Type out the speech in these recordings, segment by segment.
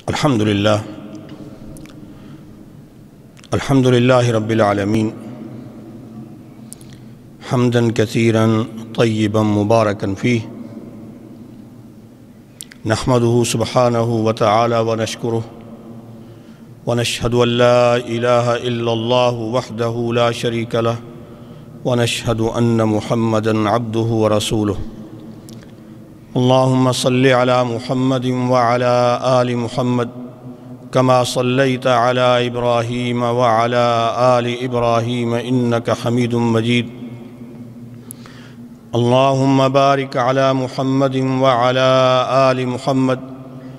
الحمدللہ رب العالمین حمدا کثیرا طیبا مبارکا فیہ نحمدہ سبحانہ وتعالی ونشکرہ ونشہد ان لا الہ الا اللہ وحدہ لا شریک لہ ونشہد ان محمدا عبدہ ورسولہ اللہم صلی علی محمد وعلی آل محمد کما صلیت علی ابراہیم وعلی آل ابراہیم انک حمید مجید اللہم بارک علی محمد وعلی آل محمد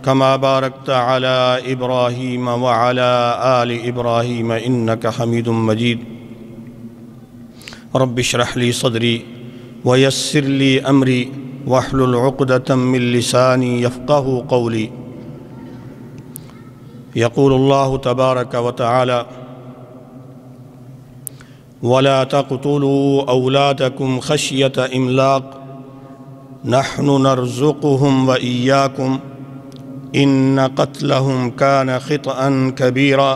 کما بارکت علی ابراہیم وعلی آل ابراہیم انک حمید مجید رب اشرح لی صدری ویسر لی امری واحلل عقدة من لسانی یفقہ قولی یقول اللہ تبارک وتعالی ولا تقتلوا أولادكم خشية إملاق نحن نرزقهم وإياكم إن قتلهم كان خطأ كبيرا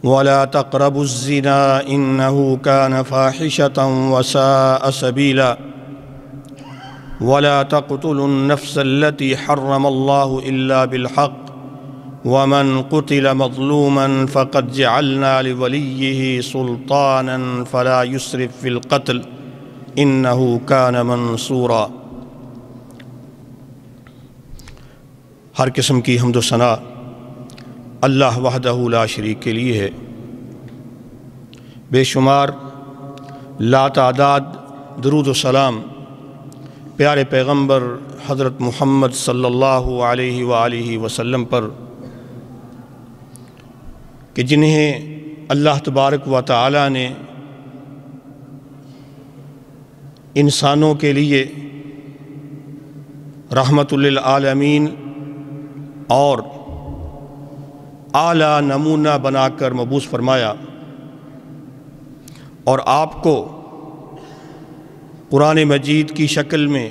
ولا تقربوا الزنا إنه كان فاحشة وساء سبيلا ولا تقتلوا النفس التي حرم الله إلا بالحق ومن قتل مظلوما فقد جعلنا لوليه سلطانا فلا يسرف في القتل إنه كان منصورا۔ ہر قسم کی حمد و ثنا اللہ وحدہ لا شریک کے لیے ہے۔ بے شمار لا تعداد درود و سلام پیارے پیغمبر حضرت محمد صلی اللہ علیہ وآلہ وسلم پر کہ جنہیں اللہ تبارک و تعالی نے انسانوں کے لیے رحمت للعالمین اور اعلیٰ نمونہ بنا کر مبعوث فرمایا، اور آپ کو قرآن مجید کی شکل میں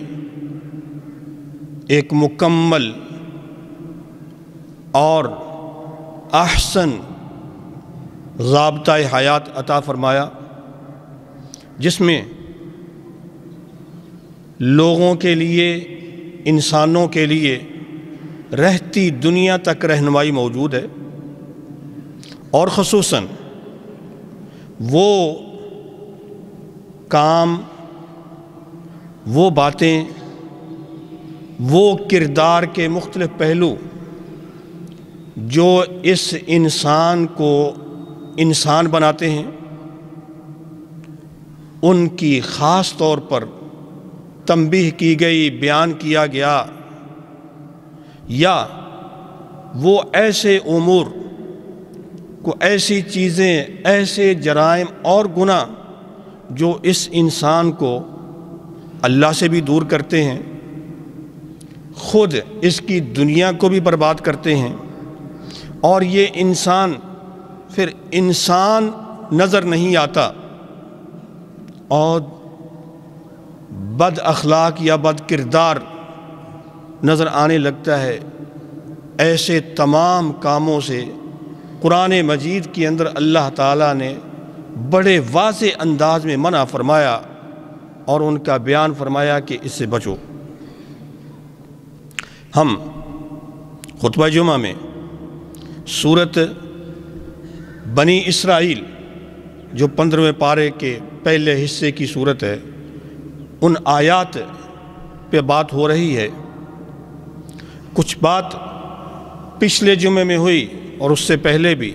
ایک مکمل اور احسن ضابطۂ حیات عطا فرمایا، جس میں لوگوں کے لیے، انسانوں کے لیے رہتی دنیا تک رہنمائی موجود ہے، اور خصوصاً وہ کام، وہ باتیں، وہ کردار کے مختلف پہلو جو اس انسان کو انسان بناتے ہیں، ان کی خاص طور پر تنبیہ کی گئی، بیان کیا گیا، یا وہ ایسے امور کو، ایسی چیزیں، ایسے جرائم اور گناہ جو اس انسان کو اللہ سے بھی دور کرتے ہیں، خود اس کی دنیا کو بھی برباد کرتے ہیں، اور یہ انسان پھر انسان نظر نہیں آتا اور بد اخلاق یا بد کردار نظر آنے لگتا ہے۔ ایسے تمام کاموں سے قرآن مجید کے اندر اللہ تعالیٰ نے بڑے واضح انداز میں منع فرمایا اور ان کا بیان فرمایا کہ اس سے بچو۔ ہم خطبہ جمعہ میں سورت بنی اسرائیل جو 15ویں پارے کے پہلے حصے کی سورت ہے، ان آیات پہ بات ہو رہی ہے۔ کچھ بات پچھلے جمعے میں ہوئی اور اس سے پہلے بھی۔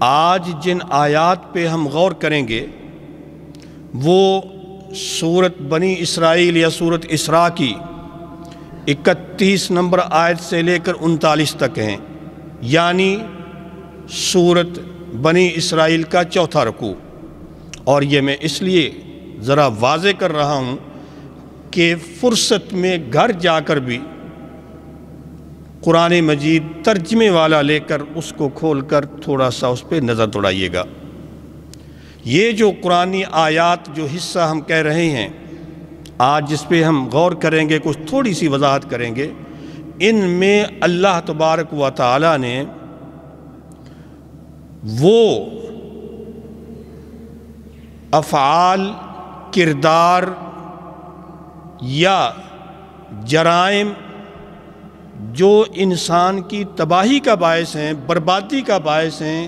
آج جن آیات پہ ہم غور کریں گے وہ سورت بنی اسرائیل یا سورت اسراء کی 31 نمبر آیت سے لے کر 39 تک ہیں، یعنی سورت بنی اسرائیل کا چوتھا رکوع۔ اور یہ میں اس لیے ذرا واضح کر رہا ہوں کہ فرصت میں گھر جا کر بھی قرآن مجید ترجمے والا لے کر اس کو کھول کر تھوڑا سا اس پہ نظر دوڑائیے گا۔ یہ جو قرآنی آیات جو حصہ ہم کہہ رہے ہیں، آج جس پہ ہم غور کریں گے، کچھ تھوڑی سی وضاحت کریں گے، ان میں اللہ تبارک و تعالی نے وہ افعال، کردار یا جرائم جو انسان کی تباہی کا باعث ہیں، بربادی کا باعث ہیں،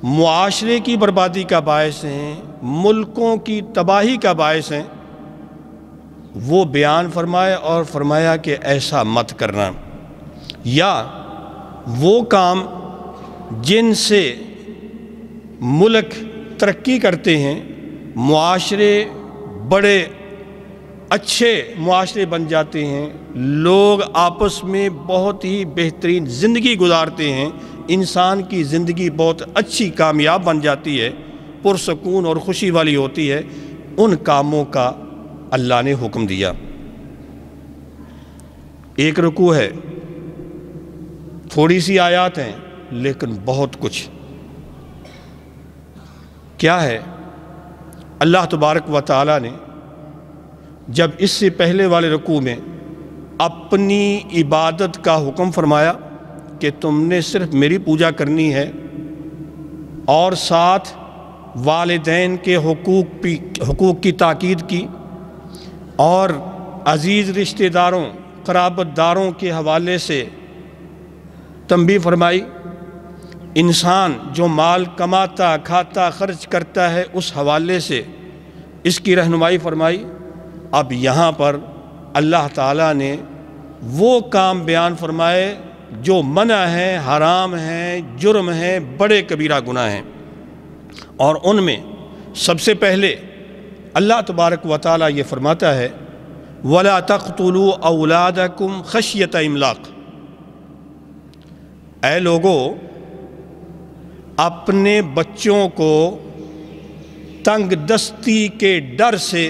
معاشرے کی بربادی کا باعث ہیں، ملکوں کی تباہی کا باعث ہیں، وہ بیان فرمائے اور فرمایا کہ ایسا مت کرنا، یا وہ کام جن سے ملک ترقی کرتے ہیں، معاشرے بڑے اچھے معاشرے بن جاتے ہیں، لوگ آپس میں بہت ہی بہترین زندگی گزارتے ہیں، انسان کی زندگی بہت اچھی کامیاب بن جاتی ہے، پرسکون اور خوشی والی ہوتی ہے، ان کاموں کا اللہ نے حکم دیا۔ ایک رکوع ہے، تھوڑی سی آیات ہیں لیکن بہت کچھ۔ کیا ہے؟ اللہ تبارک و تعالی نے جب اس سے پہلے والے رکوع میں اپنی عبادت کا حکم فرمایا کہ تم نے صرف میری پوجا کرنی ہے، اور ساتھ والدین کے حقوق کی تاکید کی، اور عزیز رشتہ داروں، قرابت داروں کے حوالے سے تنبیہ فرمائی، انسان جو مال کماتا، کھاتا، خرچ کرتا ہے اس حوالے سے اس کی رہنمائی فرمائی۔ اب یہاں پر اللہ تعالیٰ نے وہ کام بیان فرمائے جو منع ہیں، حرام ہیں، جرم ہیں، بڑے کبیرہ گناہ ہیں، اور ان میں سب سے پہلے اللہ تبارک و تعالیٰ یہ فرماتا ہے وَلَا تَقْتُلُوا أَوْلَادَكُمْ خَشْيَةَ إِمْلَاقٍ، اے لوگو اپنے بچوں کو تنگ دستی کے ڈر سے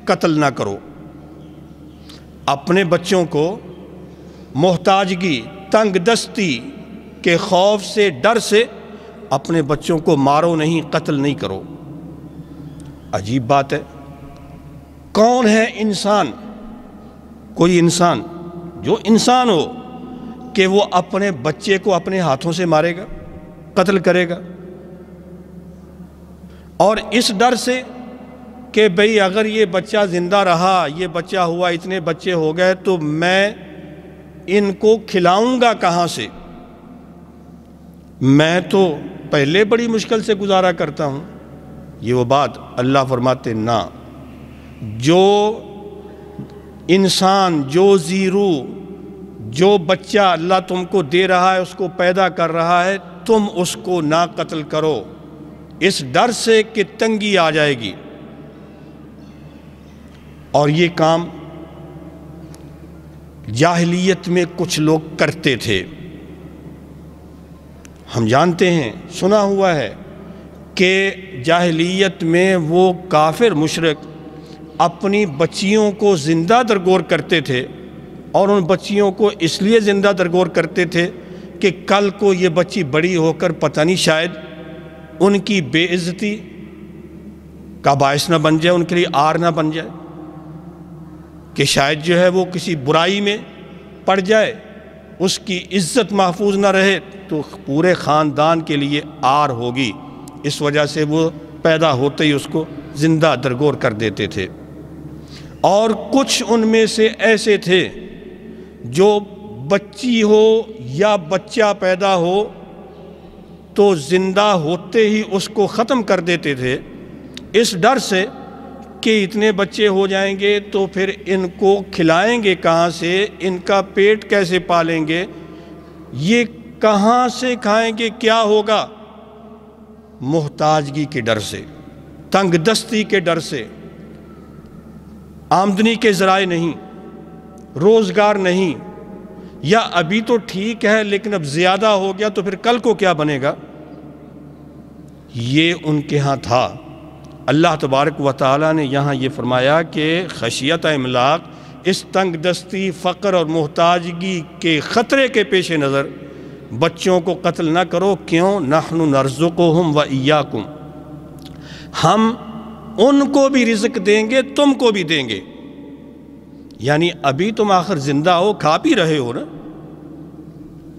قتل نہ کرو، اپنے بچوں کو محتاجگی، تنگ دستی کے خوف سے، ڈر سے اپنے بچوں کو مارو نہیں، قتل نہیں کرو۔ عجیب بات ہے، کون ہے انسان، کوئی انسان جو انسان ہو کہ وہ اپنے بچے کو اپنے ہاتھوں سے مارے گا، قتل کرے گا، اور اس ڈر سے کہ بھئی اگر یہ بچہ زندہ رہا، یہ بچہ ہوا، اتنے بچے ہو گئے تو میں ان کو کھلاؤں گا کہاں سے، میں تو پہلے بڑی مشکل سے گزارا کرتا ہوں۔ یہ وہ بات اللہ فرماتے نہ، جو انسان، جو زیرو، جو بچہ اللہ تم کو دے رہا ہے، اس کو پیدا کر رہا ہے، تم اس کو نہ قتل کرو، اس ڈر سے کہ تنگی آ جائے گی۔ اور یہ کام جاہلیت میں کچھ لوگ کرتے تھے، ہم جانتے ہیں، سنا ہوا ہے کہ جاہلیت میں وہ کافر مشرک اپنی بچیوں کو زندہ درگور کرتے تھے، اور ان بچیوں کو اس لیے زندہ درگور کرتے تھے کہ کل کو یہ بچی بڑی ہو کر پتہ نہیں شاید ان کی بے عزتی کا باعث نہ بن جائے، ان کے لیے آر نہ بن جائے، کہ شاید جو ہے وہ کسی برائی میں پڑ جائے، اس کی عزت محفوظ نہ رہے تو پورے خاندان کے لیے آر ہوگی، اس وجہ سے وہ پیدا ہوتے ہی اس کو زندہ درگور کر دیتے تھے۔ اور کچھ ان میں سے ایسے تھے جو بچی ہو یا بچہ پیدا ہو تو زندہ ہوتے ہی اس کو ختم کر دیتے تھے، اس ڈر سے کہ اتنے بچے ہو جائیں گے تو پھر ان کو کھلائیں گے کہاں سے، ان کا پیٹ کیسے پالیں گے، یہ کہاں سے کھائیں گے، کیا ہوگا، محتاجگی کے ڈر سے، تنگ دستی کے ڈر سے، آمدنی کے ذرائع نہیں، روزگار نہیں، یا ابھی تو ٹھیک ہے لیکن اب زیادہ ہو گیا تو پھر کل کو کیا بنے گا، یہ ان کے ہاں تھا۔ اللہ تبارک و تعالیٰ نے یہاں یہ فرمایا کہ خشیت املاق، اس تنگ دستی، فقر اور محتاجگی کے خطرے کے پیش نظر بچوں کو قتل نہ کرو۔ کیوں؟ نحن نرزقہم و ایاکم، ہم ان کو بھی رزق دیں گے، تم کو بھی دیں گے۔ یعنی ابھی تم آخر زندہ ہو، کھا پی رہے ہو نا،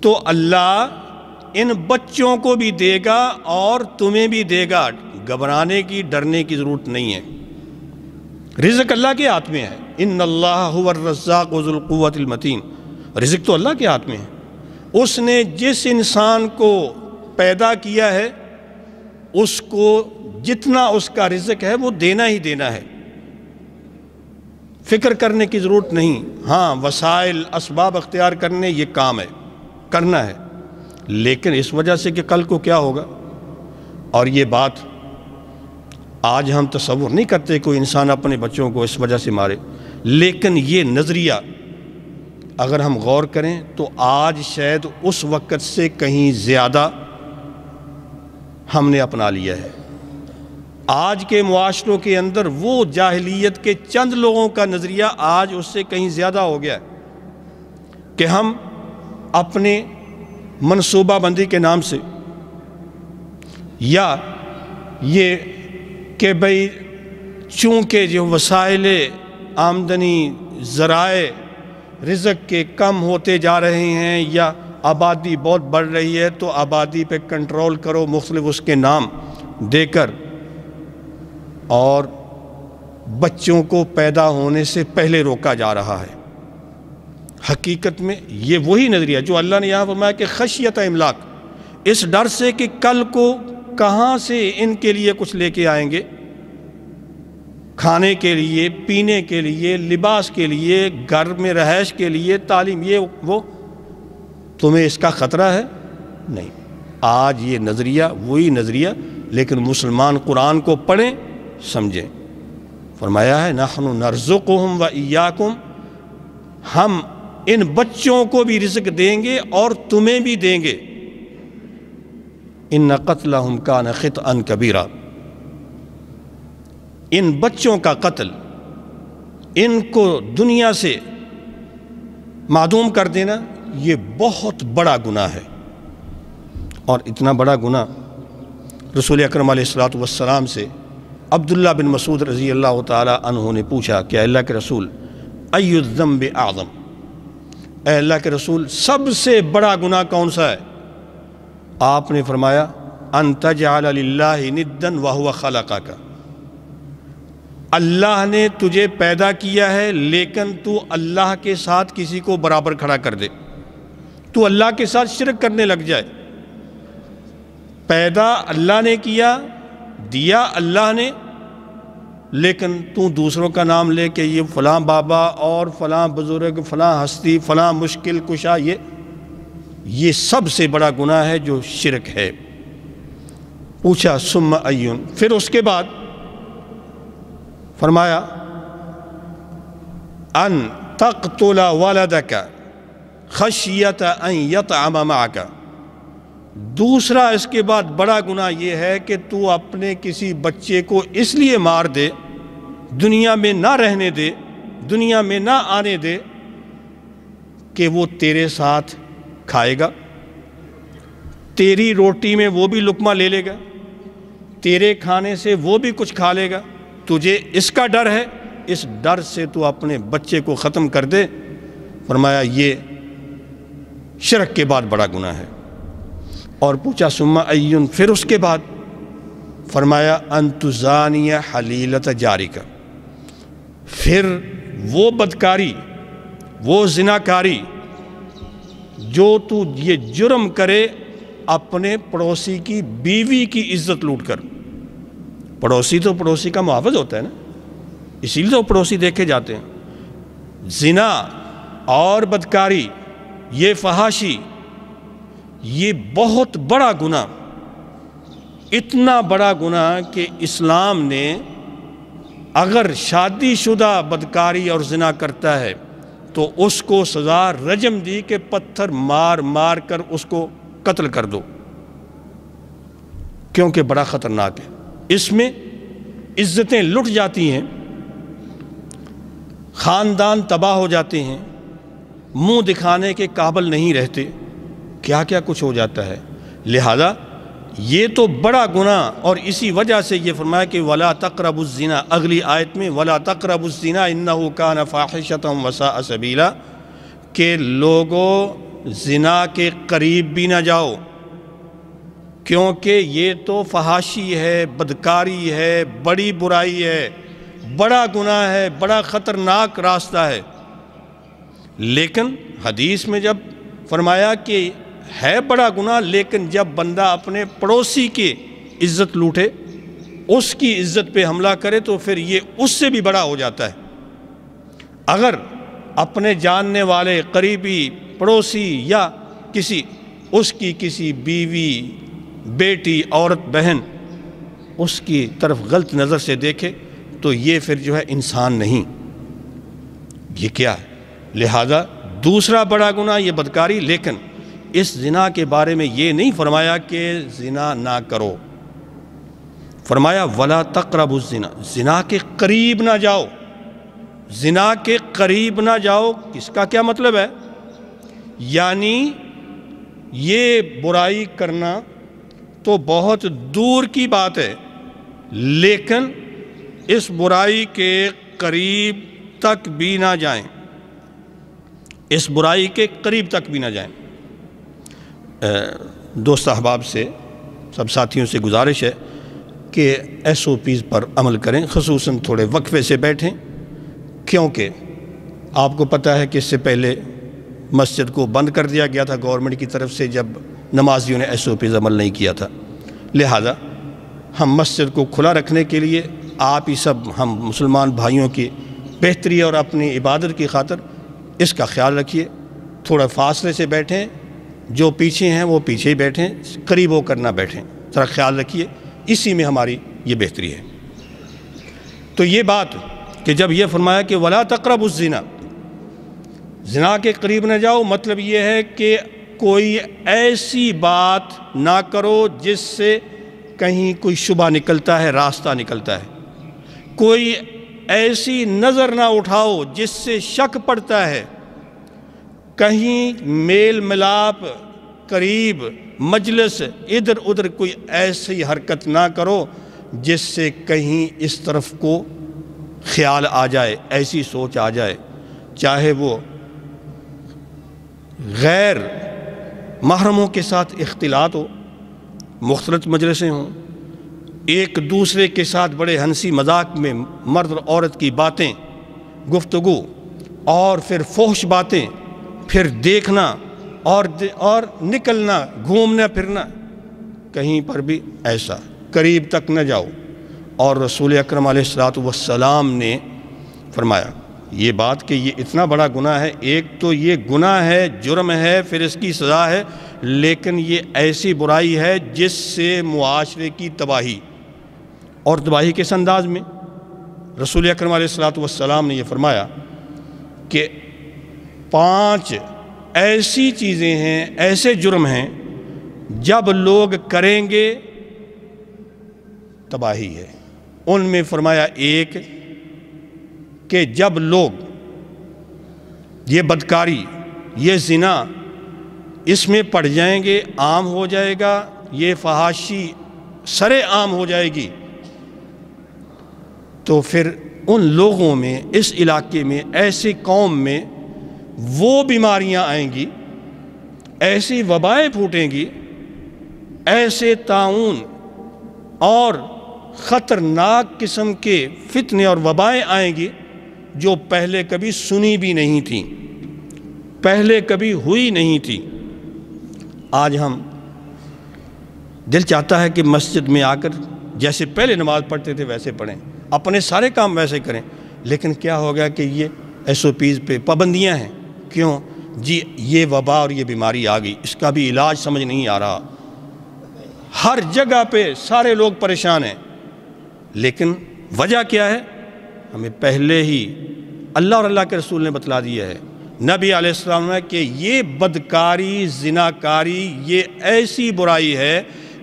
تو اللہ ان بچوں کو بھی دے گا اور تمہیں بھی دے گا۔ گھبرانے کی، ڈرنے کی ضرورت نہیں ہے۔ رزق اللہ کے ہاتھ میں ہے۔ ان اللہ هو الرزاق ذو القوۃ المتین۔ رزق تو اللہ کے ہاتھ میں ہے۔ اس نے جس انسان کو پیدا کیا ہے اس کو جتنا اس کا رزق ہے وہ دینا ہی دینا ہے، فکر کرنے کی ضرورت نہیں۔ ہاں، وسائل اسباب اختیار کرنے، یہ کام ہے، کرنا ہے، لیکن اس وجہ سے کہ کل کو کیا ہوگا۔ اور یہ بات آج ہم تصور نہیں کرتے کوئی انسان اپنے بچوں کو اس وجہ سے مارے، لیکن یہ نظریہ اگر ہم غور کریں تو آج شاید اس وقت سے کہیں زیادہ ہم نے اپنا لیا ہے۔ آج کے معاشروں کے اندر وہ جاہلیت کے چند لوگوں کا نظریہ آج اس سے کہیں زیادہ ہو گیا ہے کہ ہم اپنے منصوبہ بندی کے نام سے، یا یہ کہ بھئی چونکہ جو وسائل آمدنی، ذرائع رزق کے کم ہوتے جا رہے ہیں یا آبادی بہت بڑھ رہی ہے تو آبادی پہ کنٹرول کرو مختلف اس کے نام دے کر، اور بچوں کو پیدا ہونے سے پہلے روکا جا رہا ہے۔ حقیقت میں یہ وہی نظریہ جو اللہ نے یہاں فرمایا کہ خشیت املاک، اس ڈر سے کہ کل کو کہاں سے ان کے لیے کچھ لے کے آئیں گے، کھانے کے لیے، پینے کے لیے، لباس کے لیے، گھر میں رہائش کے لیے، تعلیم، یہ وہ، تمہیں اس کا خطرہ ہے؟ نہیں۔ آج یہ نظریہ وہی نظریہ، لیکن مسلمان قرآن کو پڑھیں، سمجھیں۔ فرمایا ہے نحن نرزقہم و ایاکم، ہم ان بچوں کو بھی رزق دیں گے اور تمہیں بھی دیں گے۔ ان قتلہم کان خطئا کبیرا، ان بچوں کا قتل، ان کو دنیا سے معدوم کر دینا، یہ بہت بڑا گناہ ہے۔ اور اتنا بڑا گناہ رسول اکرم علیہ الصلوۃ والسلام سے عبداللہ بن مسعود رضی اللہ تعالی عنہ نے پوچھا کہ اللہ کے رسول ای الذنب اعظم، اے اللہ کے رسول سب سے بڑا گناہ کون سا ہے؟ آپ نے فرمایا ان تجعل للہ ندا وہو خلقک، اللہ نے تجھے پیدا کیا ہے لیکن تو اللہ کے ساتھ کسی کو برابر کھڑا کر دے، تو اللہ کے ساتھ شرک کرنے لگ جائے۔ پیدا اللہ نے کیا، دیا اللہ نے، لیکن تو دوسروں کا نام لے کے یہ فلاں بابا اور فلاں بزرگ، فلاں ہستی، فلاں مشکل کشا، یہ سب سے بڑا گناہ ہے جو شرک ہے۔ پوچھا ثم ایون، پھر اس کے بعد فرمایا ان تقتل ولدک خشیت ان یطعم معک، دوسرا اس کے بعد بڑا گناہ یہ ہے کہ تو اپنے کسی بچے کو اس لیے مار دے، دنیا میں نہ رہنے دے، دنیا میں نہ آنے دے کہ وہ تیرے ساتھ کھائے گا، تیری روٹی میں وہ بھی لقمہ لے لے گا، تیرے کھانے سے وہ بھی کچھ کھا لے گا، تجھے اس کا ڈر ہے، اس ڈر سے تو اپنے بچے کو ختم کر دے۔ فرمایا یہ شرک کے بعد بڑا گناہ ہے۔ اور پوچھا ثم ایون، پھر اس کے بعد فرمایا ان تزانی حلیلۃ جارک، پھر وہ بدکاری، وہ زناکاری جو تو یہ جرم کرے اپنے پڑوسی کی بیوی کی عزت لوٹ کر۔ پڑوسی تو پڑوسی کا محافظ ہوتا ہے نا، اسی لیے تو پڑوسی دیکھے جاتے ہیں۔ زنا اور بدکاری، یہ فحاشی، یہ بہت بڑا گناہ، اتنا بڑا گناہ کہ اسلام نے اگر شادی شدہ بدکاری اور زنا کرتا ہے تو اس کو سزا رجم دی کہ پتھر مار مار کر اس کو قتل کر دو، کیونکہ بڑا خطرناک ہے۔ اس میں عزتیں لٹ جاتی ہیں، خاندان تباہ ہو جاتے ہیں، منہ دکھانے کے قابل نہیں رہتے، کیا کیا کچھ ہو جاتا ہے۔ لہذا یہ تو بڑا گناہ، اور اسی وجہ سے یہ فرمایا کہ وَلَا تَقْرَبُوا الزِّنَا، اگلی آیت میں وَلَا تَقْرَبُوا الزِّنَا إِنَّهُ كَانَ فَاحِشَةً وَسَاءَ سَبِيلًا، کہ لوگوں زنا کے قریب بھی نہ جاؤ، کیونکہ یہ تو فحاشی ہے، بدکاری ہے، بڑی برائی ہے، بڑا گناہ ہے، بڑا خطرناک راستہ ہے۔ لیکن حدیث میں جب فرمایا کہ ہے بڑا گناہ، لیکن جب بندہ اپنے پڑوسی کی عزت لوٹے، اس کی عزت پہ حملہ کرے، تو پھر یہ اس سے بھی بڑا ہو جاتا ہے۔ اگر اپنے جاننے والے قریبی پڑوسی یا کسی بیوی، بیٹی، عورت، بہن اس کی طرف غلط نظر سے دیکھے تو یہ پھر جو ہے انسان نہیں، یہ کیا ہے؟ لہذا دوسرا بڑا گناہ یہ بدکاری، لیکن اس زنا کے بارے میں یہ نہیں فرمایا کہ زنا نہ کرو، فرمایا وَلَا تَقْرَبُوا الزِّنَا، زنا کے قریب نہ جاؤ، زنا کے قریب نہ جاؤ۔ اس کا کیا مطلب ہے؟ یعنی یہ برائی کرنا تو بہت دور کی بات ہے، لیکن اس برائی کے قریب تک بھی نہ جائیں، اس برائی کے قریب تک بھی نہ جائیں۔ دوست احباب سے، سب ساتھیوں سے گزارش ہے کہ SOPs پر عمل کریں، خصوصاً تھوڑے وقفے سے بیٹھیں، کیونکہ آپ کو پتہ ہے کہ اس سے پہلے مسجد کو بند کر دیا گیا تھا گورنمنٹ کی طرف سے جب نمازیوں نے SOPs عمل نہیں کیا تھا۔ لہذا ہم مسجد کو کھلا رکھنے کے لیے آپ ہی سب، ہم مسلمان بھائیوں کی بہتری اور اپنی عبادت کی خاطر اس کا خیال رکھیے، تھوڑا فاصلے سے بیٹھیں، جو پیچھے ہیں وہ پیچھے ہی بیٹھیں، قریب ہو کر نہ بیٹھیں، ذرا خیال رکھیے، اسی میں ہماری یہ بہتری ہے۔ تو یہ بات کہ جب یہ فرمایا کہ وَلَا تَقْرَبُوا الزِّنَا، زنا کے قریب نہ جاؤ، مطلب یہ ہے کہ کوئی ایسی بات نہ کرو جس سے کہیں کوئی شبہ نکلتا ہے، راستہ نکلتا ہے، کوئی ایسی نظر نہ اٹھاؤ جس سے شک پڑتا ہے، کہیں میل ملاپ، قریب مجلس، ادھر ادھر کوئی ایسی حرکت نہ کرو جس سے کہیں اس طرف کو خیال آ جائے، ایسی سوچ آ جائے، چاہے وہ غیر محرموں کے ساتھ اختلاط ہو، مختلط مجلسیں ہوں، ایک دوسرے کے ساتھ بڑے ہنسی مذاق میں مرد اور عورت کی باتیں، گفتگو، اور پھر فحش باتیں، پھر دیکھنا اور نکلنا، گھومنا پھرنا، کہیں پر بھی ایسا قریب تک نہ جاؤ۔ اور رسول اکرم علیہ السلام نے فرمایا یہ بات کہ یہ اتنا بڑا گناہ ہے، ایک تو یہ گناہ ہے، جرم ہے، پھر اس کی سزا ہے، لیکن یہ ایسی برائی ہے جس سے معاشرے کی تباہی، اور تباہی کس انداز میں؟ رسول اکرم علیہ السلام نے یہ فرمایا کہ 5 ایسی چیزیں ہیں، ایسے جرم ہیں جب لوگ کریں گے تباہی ہے۔ ان میں فرمایا ایک کہ جب لوگ یہ بدکاری، یہ زنا اس میں پڑ جائیں گے، عام ہو جائے گا، یہ فحاشی سرے عام ہو جائے گی، تو پھر ان لوگوں میں، اس علاقے میں، ایسی قوم میں وہ بیماریاں آئیں گی، ایسی وبائیں پھوٹیں گی، ایسے طاعون اور خطرناک قسم کے فتنے اور وبائیں آئیں گی جو پہلے کبھی سنی بھی نہیں تھیں، پہلے کبھی ہوئی نہیں تھی۔ آج ہم دل چاہتا ہے کہ مسجد میں آ کر جیسے پہلے نماز پڑھتے تھے ویسے پڑھیں، اپنے سارے کام ویسے کریں، لیکن کیا ہو گیا کہ یہ SOPs پہ پابندیاں ہیں۔ کیوں؟ جی یہ وبا اور یہ بیماری آ گئی، اس کا بھی علاج سمجھ نہیں آ رہا، ہر جگہ پہ سارے لوگ پریشان ہیں، لیکن وجہ کیا ہے؟ ہمیں پہلے ہی اللہ اور اللہ کے رسول نے بتلا دیا ہے، نبی علیہ السلام نے، کہ یہ بدکاری، زناکاری یہ ایسی برائی ہے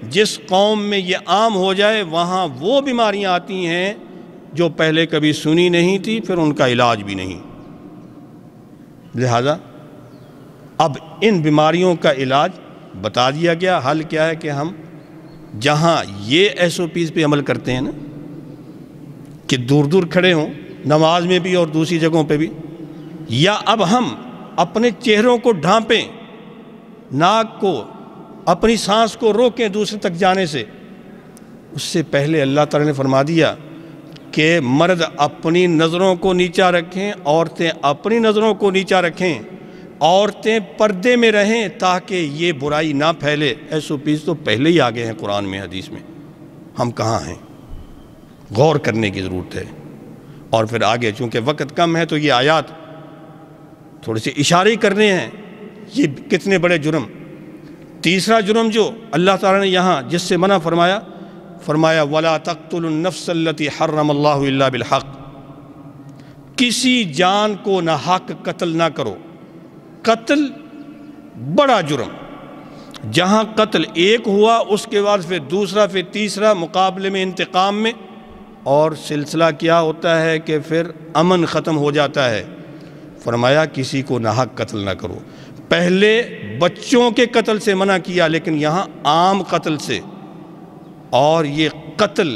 جس قوم میں یہ عام ہو جائے وہاں وہ بیماریاں آتی ہیں جو پہلے کبھی سنی نہیں تھی، پھر ان کا علاج بھی نہیں۔ لہذا اب ان بیماریوں کا علاج بتا دیا گیا، حل کیا ہے کہ ہم جہاں یہ SOPs پہ عمل کرتے ہیں نا کہ دور دور کھڑے ہوں نماز میں بھی اور دوسری جگہوں پہ بھی، یا اب ہم اپنے چہروں کو ڈھانپیں، ناک کو، اپنی سانس کو روکیں دوسرے تک جانے سے، اس سے پہلے اللہ تعالیٰ نے فرما دیا کہ مرد اپنی نظروں کو نیچا رکھیں، عورتیں اپنی نظروں کو نیچا رکھیں، عورتیں پردے میں رہیں تاکہ یہ برائی نہ پھیلے۔ SOPs تو پہلے ہی آگے ہیں قرآن میں، حدیث میں، ہم کہاں ہیں؟ غور کرنے کی ضرورت ہے۔ اور پھر آگے چونکہ وقت کم ہے تو یہ آیات تھوڑے سے اشارے کرنے ہیں، یہ کتنے بڑے جرم۔ تیسرا جرم جو اللہ تعالیٰ نے یہاں جس سے منع فرمایا، فرمایا وَلَا تَقْتُلُوا النَّفْسَ الَّتِي حَرَّمَ اللَّهُ إِلَّا بِالْحَقِّ، کسی جان کو نہ حق قتل نہ کرو۔ قتل بڑا جرم، جہاں قتل ایک ہوا اس کے بعد پھر دوسرا، پھر تیسرا، مقابلے میں انتقام میں، اور سلسلہ کیا ہوتا ہے کہ پھر امن ختم ہو جاتا ہے۔ فرمایا کسی کو نہ حق قتل نہ کرو۔ پہلے بچوں کے قتل سے منع کیا، لیکن یہاں عام قتل سے۔ اور یہ قتل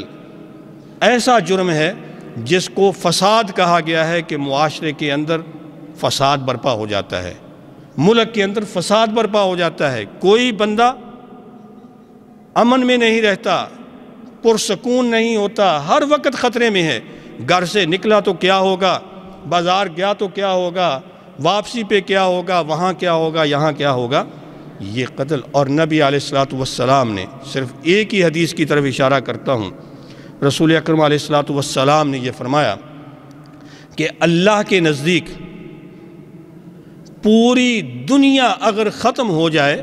ایسا جرم ہے جس کو فساد کہا گیا ہے کہ معاشرے کے اندر فساد برپا ہو جاتا ہے، ملک کے اندر فساد برپا ہو جاتا ہے، کوئی بندہ امن میں نہیں رہتا، پرسکون نہیں ہوتا، ہر وقت خطرے میں ہے۔ گھر سے نکلا تو کیا ہوگا، بازار گیا تو کیا ہوگا، واپسی پہ کیا ہوگا، وہاں کیا ہوگا، یہاں کیا ہوگا، یہ قتل۔ اور نبی علیہ السلام نے صرف ایک ہی حدیث کی طرف اشارہ کرتا ہوں، رسول اکرم علیہ السلام نے یہ فرمایا کہ اللہ کے نزدیک پوری دنیا اگر ختم ہو جائے،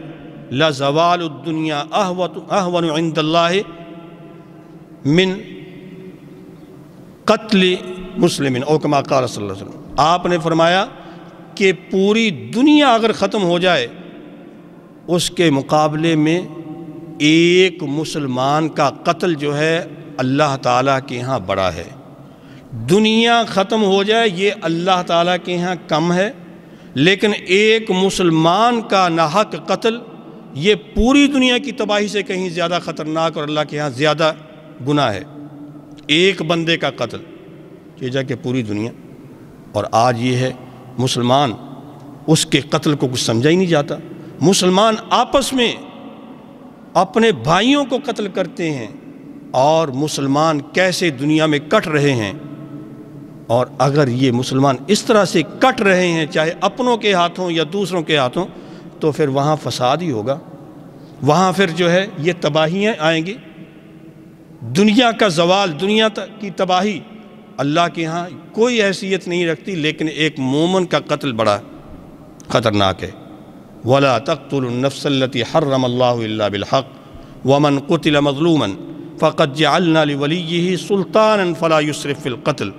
لَزَوَالُ الدُّنْيَا أَهْوَنُ عِنْدَ اللَّهِ من قتل مسلم، او کما قال صلی اللہ علیہ وسلم۔ آپ نے فرمایا کہ پوری دنیا اگر ختم ہو جائے، اس کے مقابلے میں ایک مسلمان کا قتل جو ہے اللہ تعالیٰ کے ہاں بڑا ہے۔ دنیا ختم ہو جائے یہ اللہ تعالیٰ کے ہاں کم ہے، لیکن ایک مسلمان کا ناحق قتل یہ پوری دنیا کی تباہی سے کہیں زیادہ خطرناک اور اللہ کے ہاں زیادہ گناہ ہے۔ ایک بندے کا قتل یہ جا کہ پوری دنیا، اور آج یہ ہے مسلمان اس کے قتل کو کچھ سمجھا ہی نہیں جاتا۔ مسلمان آپس میں اپنے بھائیوں کو قتل کرتے ہیں، اور مسلمان کیسے دنیا میں کٹ رہے ہیں۔ اور اگر یہ مسلمان اس طرح سے کٹ رہے ہیں چاہے اپنوں کے ہاتھوں یا دوسروں کے ہاتھوں، تو پھر وہاں فساد ہی ہوگا، وہاں پھر جو ہے یہ تباہیاں آئیں گی، دنیا کا زوال، دنیا کی تباہی اللہ کے ہاں کوئی حیثیت نہیں رکھتی، لیکن ایک مومن کا قتل بڑا خطرناک ہے۔ وَلَا تَقْتُلُوا النَّفْسَ الَّتِي حَرَّمَ اللَّهُ إِلَّا بِالْحَقِّ وَمَنْ قُتِلَ مَظْلُومًا فَقَدْ جَعَلْنَا لِوَلِيِّهِ سُلْطَانًا فَلَا يُسْرِفْ فِي الْقَتْلِ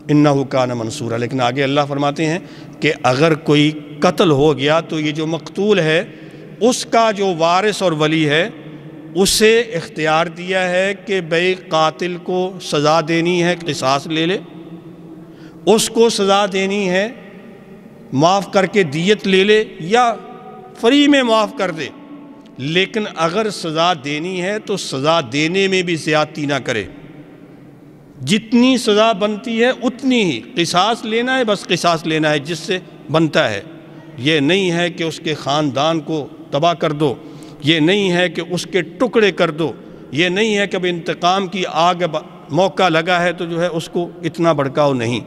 إِنَّهُ كَانَ مَنْصُورًا۔ لیکن آگے اللہ فرماتے ہیں کہ اگر کوئی قتل ہو گیا تو یہ جو مقتول ہے اس کا جو وارث اور ولی ہے اسے اختیار دیا ہے کہ بھئی قاتل کو سزا دینی ہے، قصاص لے لے، اس کو سزا دینی ہے معاف کر کے دیت لے لے، یا فری میں معاف کر دے، لیکن اگر سزا دینی ہے تو سزا دینے میں بھی زیادتی نہ کرے، جتنی سزا بنتی ہے اتنی ہی۔ قصاص لینا ہے، بس قصاص لینا ہے جس سے بنتا ہے، یہ نہیں ہے کہ اس کے خاندان کو تباہ کر دو، یہ نہیں ہے کہ اس کے ٹکڑے کر دو، یہ نہیں ہے کہ اب انتقام کی آگ موقع لگا ہے تو جو ہے اس کو اتنا بھڑکاؤ نہیں۔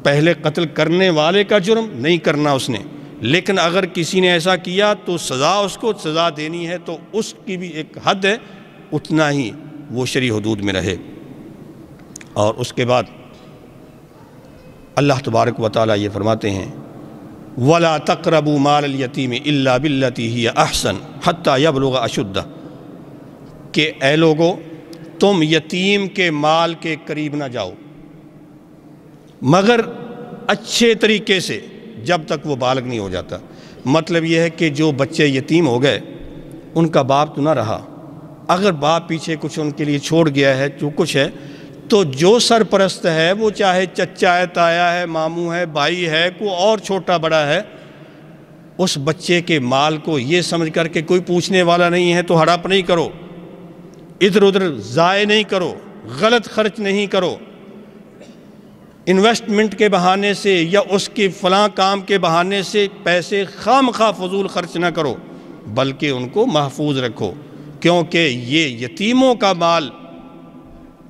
پہلے قتل کرنے والے کا جرم نہیں کرنا اس نے، لیکن اگر کسی نے ایسا کیا تو سزا، اس کو سزا دینی ہے تو اس کی بھی ایک حد ہے، اتنا ہی وہ شرعی حدود میں رہے۔ اور اس کے بعد اللہ تبارک و تعالیٰ یہ فرماتے ہیں وَلَا تَقْرَبُوا مَالَ الْيَتِيمِ إِلَّا بِالَّتِي هِيَ أَحْسَنُ حَتَّى يَبْلُغَ أَشُدَّهُ، کہ اے لوگو تم یتیم کے مال کے قریب نہ جاؤ مگر اچھے طریقے سے، جب تک وہ بالغ نہیں ہو جاتا۔ مطلب یہ ہے کہ جو بچے یتیم ہو گئے ان کا باپ تو نہ رہا، اگر باپ پیچھے کچھ ان کے لیے چھوڑ گیا ہے جو کچھ ہے، تو جو سرپرست ہے وہ چاہے چچا ہے، تایا ہے، ماموں ہے، بھائی ہے، کوئی اور چھوٹا بڑا ہے، اس بچے کے مال کو یہ سمجھ کر کے کوئی پوچھنے والا نہیں ہے تو ہڑپ نہیں کرو، ادھر ادھر ضائع نہیں کرو، غلط خرچ نہیں کرو، انویسٹمنٹ کے بہانے سے یا اس کے فلاں کام کے بہانے سے پیسے خام خواہ فضول خرچ نہ کرو، بلکہ ان کو محفوظ رکھو، کیونکہ یہ یتیموں کا مال،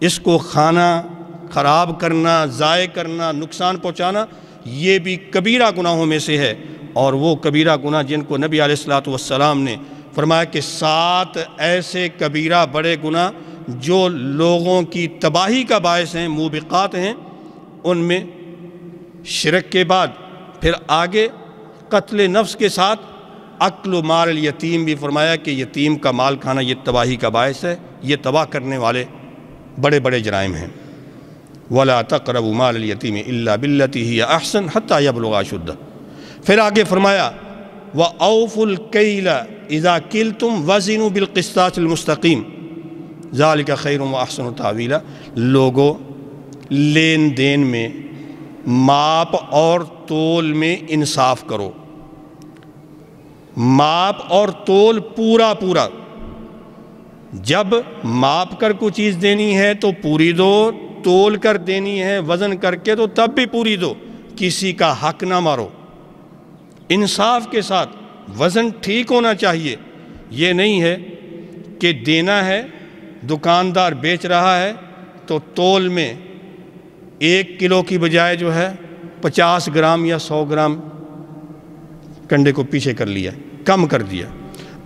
اس کو کھانا، خراب کرنا، ضائع کرنا، نقصان پہنچانا، یہ بھی کبیرہ گناہوں میں سے ہے۔ اور وہ کبیرہ گناہ جن کو نبی علیہ الصلوۃ والسلام نے فرمایا کہ 7 ایسے کبیرہ بڑے گناہ جو لوگوں کی تباہی کا باعث ہیں، موبقات ہیں، ان میں شرک کے بعد پھر آگے قتل نفس کے ساتھ اکل مال الیتیم بھی فرمایا کہ یتیم کا مال کھانا یہ تباہی کا باعث ہے، یہ تباہ کرنے والے بڑے بڑے جرائم ہیں۔ وَلَا تَقْرَبُوا مَالَ الْيَتِيمِ إِلَّا بِالَّتِي هِيَ أَحْسَنُ حَتَّى يَبْلُغَ أَشُدَّهُ۔ پھر آگے فرمایا وَأَوْفُوا الْكَيْلَ إِذَا كِلْتُمْ وَزِنُوا بِالْقِسْطَاسِ الْمُسْتَقِيمِ ذَلِكَ خَيْرٌ وَأَحْسَنُ تَأْوِيلًا۔ لوگو لین دین میں ماپ اور تول میں انصاف کرو، ماپ اور تول پورا پورا، جب ماپ کر کوئی چیز دینی ہے تو پوری دو، تول کر دینی ہے وزن کر کے تو تب بھی پوری دو، کسی کا حق نہ مارو، انصاف کے ساتھ وزن ٹھیک ہونا چاہیے۔ یہ نہیں ہے کہ دینا ہے، دکاندار بیچ رہا ہے تو تول میں 1 کلو کی بجائے جو ہے 50 گرام یا 100 گرام کنڈے کو پیچھے کر لیا، کم کر دیا،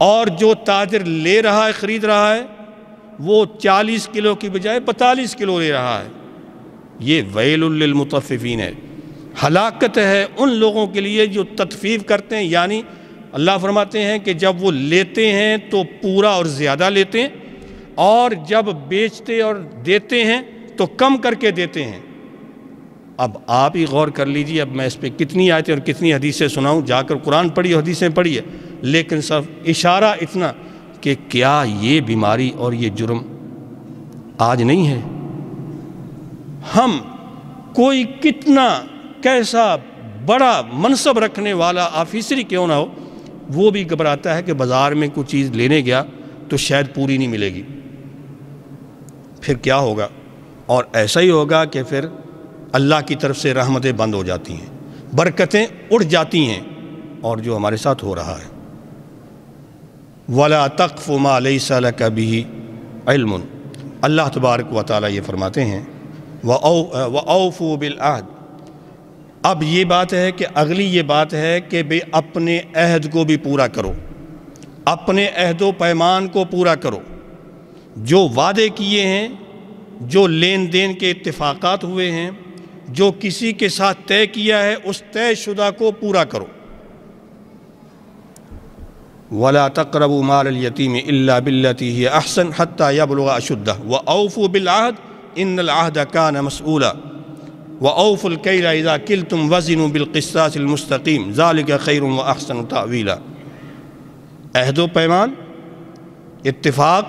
اور جو تاجر لے رہا ہے، خرید رہا ہے، وہ 40 کلو کی بجائے 45 کلو لے رہا ہے۔ یہ ویل للمطففین ہے، ہلاکت ہے ان لوگوں کے لیے جو تطفیف کرتے ہیں، یعنی اللہ فرماتے ہیں کہ جب وہ لیتے ہیں تو پورا اور زیادہ لیتے ہیں، اور جب بیچتے اور دیتے ہیں تو کم کر کے دیتے ہیں۔ اب آپ ہی غور کر لیجیے، اب میں اس پہ کتنی آیتیں اور کتنی حدیثیں سناؤں، جا کر قرآن پڑھیے، حدیثیں پڑھیے، لیکن صرف اشارہ اتنا کہ کیا یہ بیماری اور یہ جرم آج نہیں ہے؟ ہم کوئی کتنا کیسا بڑا منصب رکھنے والا آفیسری کیوں نہ ہو، وہ بھی گھبراتا ہے کہ بازار میں کوئی چیز لینے گیا تو شاید پوری نہیں ملے گی، پھر کیا ہوگا؟ اور ایسا ہی ہوگا کہ پھر اللہ کی طرف سے رحمتیں بند ہو جاتی ہیں، برکتیں اڑ جاتی ہیں، اور جو ہمارے ساتھ ہو رہا ہے۔ وَلَا تَقْفُ مَا لَيْسَ لَكَ بِهِ عِلْمٌ۔ اللہ تبارک و تعالیٰ یہ فرماتے ہیں وَأَوْفُوا بِالْعَهْدِ۔ اب یہ بات ہے کہ اگلی یہ بات ہے کہ بے اپنے عہد کو بھی پورا کرو، اپنے عہد و پیمان کو پورا کرو، جو وعدے کیے ہیں، جو لین دین کے اتفاقات ہوئے ہیں، جو کسی کے ساتھ طے کیا ہے، اس طے شدہ کو پورا کرو۔ وَلَا تَقْرَبُوا مَالَ الْيَتِيمِ إِلَّا بِالَّتِي هِيَ أَحْسَنُ حَتَّى يَبْلُغَ أَشُدَّهُ وَأَوْفُوا بِالْعَهْدِ إِنَّ الْعَهْدَ كَانَ مَسْئُولًا وَأَوْفُوا الْكَيْلَ إِذَا كِلْتُمْ وَزِنُوا بِالْقِسْطَاسِ الْمُسْتَقِيمِ ذَلِكَ خَيْرٌ وَأَحْسَنُ تَأْوِيلًا۔ عہد و پیمان، اتفاق،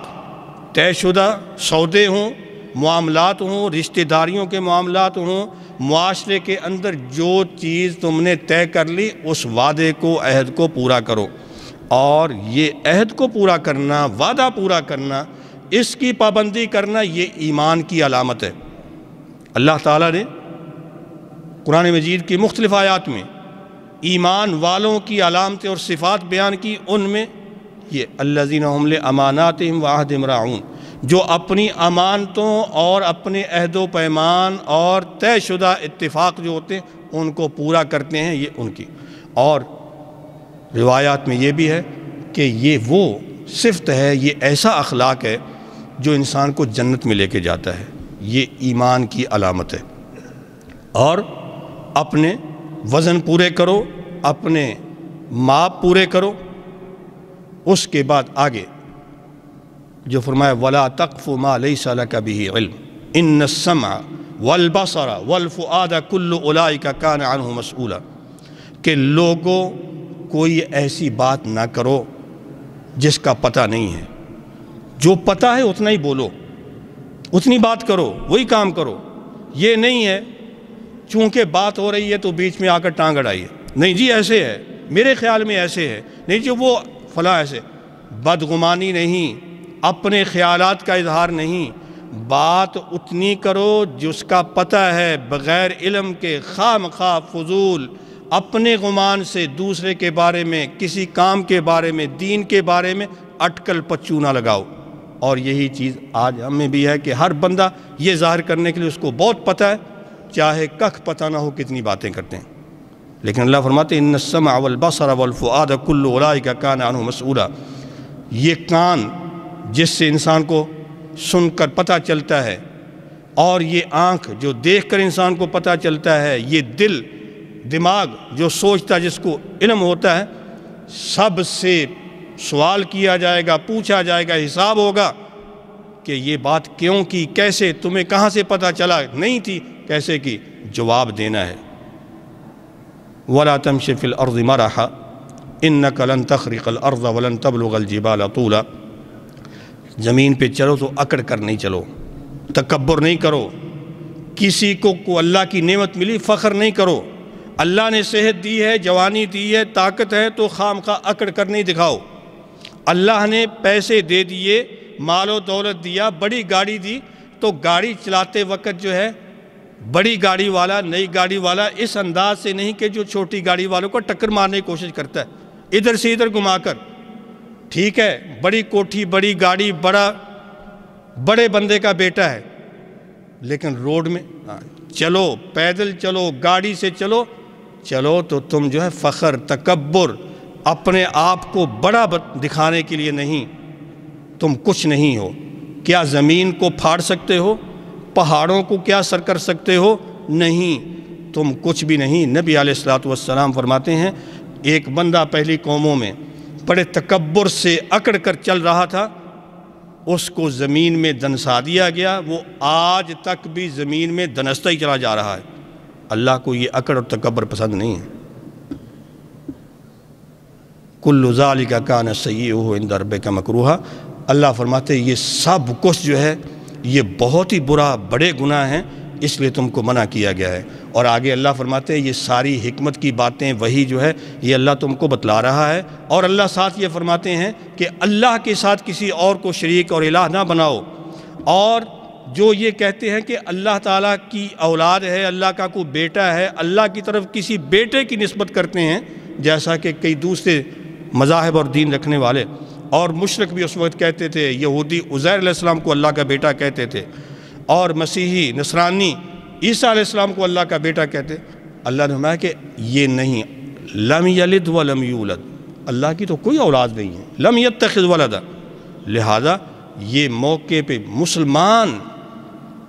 طے شدہ سودے ہوں، معاملات ہوں، رشتہ داریوں کے معاملات ہوں، معاشرے کے اندر جو چیز تم نے طے کر لی، اس وعدے کو، عہد کو پورا کرو۔ اور یہ عہد کو پورا کرنا، وعدہ پورا کرنا، اس کی پابندی کرنا، یہ ایمان کی علامت ہے۔ اللہ تعالیٰ نے قرآن مجید کی مختلف آیات میں ایمان والوں کی علامتیں اور صفات بیان کی، ان میں یہ الذین هم لاماناتہم وعہدہم راعون، جو اپنی امانتوں اور اپنے عہد و پیمان اور طے شدہ اتفاق جو ہوتے ہیں ان کو پورا کرتے ہیں، یہ ان کی۔ اور روایات میں یہ بھی ہے کہ یہ وہ صفت ہے، یہ ایسا اخلاق ہے جو انسان کو جنت میں لے کے جاتا ہے، یہ ایمان کی علامت ہے۔ اور اپنے وزن پورے کرو، اپنے ماپ پورے کرو۔ اس کے بعد آگے جو فرمایا وَلَا تَقْفُ مَا لَيْسَ لَكَ بِهِ عِلْمٌ إِنَّ السَّمْعَ وَالْبَصَرَ وَالْفُؤَادَ كُلُّ أُولَئِكَ كَانَ عَنْهُ مَسْئُولًا، کہ لوگوں کوئی ایسی بات نہ کرو جس کا پتہ نہیں ہے، جو پتہ ہے اتنا ہی بولو، اتنی بات کرو، وہی کام کرو۔ یہ نہیں ہے چونکہ بات ہو رہی ہے تو بیچ میں آ کر ٹانگ اڑائیے، نہیں جی ایسے ہے، میرے خیال میں ایسے ہے، نہیں جو وہ فلاں ایسے، بدگمانی نہیں، اپنے خیالات کا اظہار نہیں، بات اتنی کرو جس کا پتہ ہے، بغیر علم کے خواہ مخواہ فضول اپنے گمان سے دوسرے کے بارے میں، کسی کام کے بارے میں، دین کے بارے میں اٹکل پچو نہ لگاؤ۔ اور یہی چیز آج ہم میں بھی ہے کہ ہر بندہ یہ ظاہر کرنے کے لیے اس کو بہت پتہ ہے، چاہے ککھ پتہ نہ ہو کتنی باتیں کرتے ہیں، لیکن اللہ فرماتے ہیں ان السمع والبصر والفؤاد کل اولئک کان عنہ مسئولا۔ یہ کان جس سے انسان کو سن کر پتہ چلتا ہے، اور یہ آنکھ جو دیکھ کر انسان کو پتہ چلتا ہے، یہ دل، دماغ جو سوچتا ہے، جس کو علم ہوتا ہے، سب سے سوال کیا جائے گا، پوچھا جائے گا، حساب ہوگا کہ یہ بات کیوں کی، کیسے، تمہیں کہاں سے پتہ چلا، نہیں تھی، کیسے کی، جواب دینا ہے۔ وَلَا تَمْشِ فِي الْأَرْضِ مَرَحًا إِنَّكَ لَن تَخْرِقَ الْأَرْضَ وَلَن تَبْلُغَ الْجِبَالَ طُولًا۔ زمین پہ چلو تو اکڑ کر نہیں چلو، تکبر نہیں کرو، کسی کو اللہ کی نعمت ملی فخر نہیں کرو، اللہ نے صحت دی ہے، جوانی دی ہے، طاقت ہے، تو خام خواہ اکڑ کر نہیں دکھاؤ۔ اللہ نے پیسے دے دیے، مال و دولت دیا، بڑی گاڑی دی، تو گاڑی چلاتے وقت جو ہے بڑی گاڑی والا، نئی گاڑی والا اس انداز سے نہیں کہ جو چھوٹی گاڑی والوں کو ٹکر مارنے کی کوشش کرتا ہے ادھر سے ادھر گھما کر۔ ٹھیک ہے، بڑی کوٹھی، بڑی گاڑی، بڑے بندے کا بیٹا ہے، لیکن روڈ میں چلو، پیدل چلو، گاڑی سے چلو تو تم جو ہے فخر، تکبر، اپنے آپ کو بڑا دکھانے کے لیے نہیں، تم کچھ نہیں ہو۔ کیا زمین کو پھاڑ سکتے ہو؟ پہاڑوں کو کیا سر کر سکتے ہو؟ نہیں، تم کچھ بھی نہیں۔ نبی علیہ السلام فرماتے ہیں ایک بندہ پہلی قوموں میں بڑے تکبر سے اکڑ کر چل رہا تھا، اس کو زمین میں دنسا دیا گیا، وہ آج تک بھی زمین میں دنستا ہی چلا جا رہا ہے۔ اللہ کو یہ اکڑ اور تکبر پسند نہیں ہے۔ کل ذالک کان سیئہ عند ربک مکروہا۔ اللہ فرماتے ہیں یہ سب کچھ جو ہے یہ بہت ہی برا، بڑے گناہ ہیں، اس لیے تم کو منع کیا گیا ہے۔ اور آگے اللہ فرماتے ہیں یہ ساری حکمت کی باتیں، وہی جو ہے یہ اللہ تم کو بتلا رہا ہے۔ اور اللہ ساتھ یہ فرماتے ہیں کہ اللہ کے ساتھ کسی اور کو شریک اور الہ نہ بناؤ۔ اور جو یہ کہتے ہیں کہ اللہ تعالیٰ کی اولاد ہے، اللہ کا کوئی بیٹا ہے، اللہ کی طرف کسی بیٹے کی نسبت کرتے ہیں، جیسا کہ کئی دوسرے مذاہب اور دین رکھنے والے اور مشرک بھی اس وقت کہتے تھے۔ یہودی عزیر علیہ السلام کو اللہ کا بیٹا کہتے تھے، اور مسیحی، نصرانی عیسیٰ علیہ السلام کو اللہ کا بیٹا کہتے۔ اللہ نے فرمایا کہ یہ نہیں، لم یلد ولم یولد، اللہ کی تو کوئی اولاد نہیں ہے، لم یتخذ ولدا۔ لہذا یہ موقع پہ مسلمان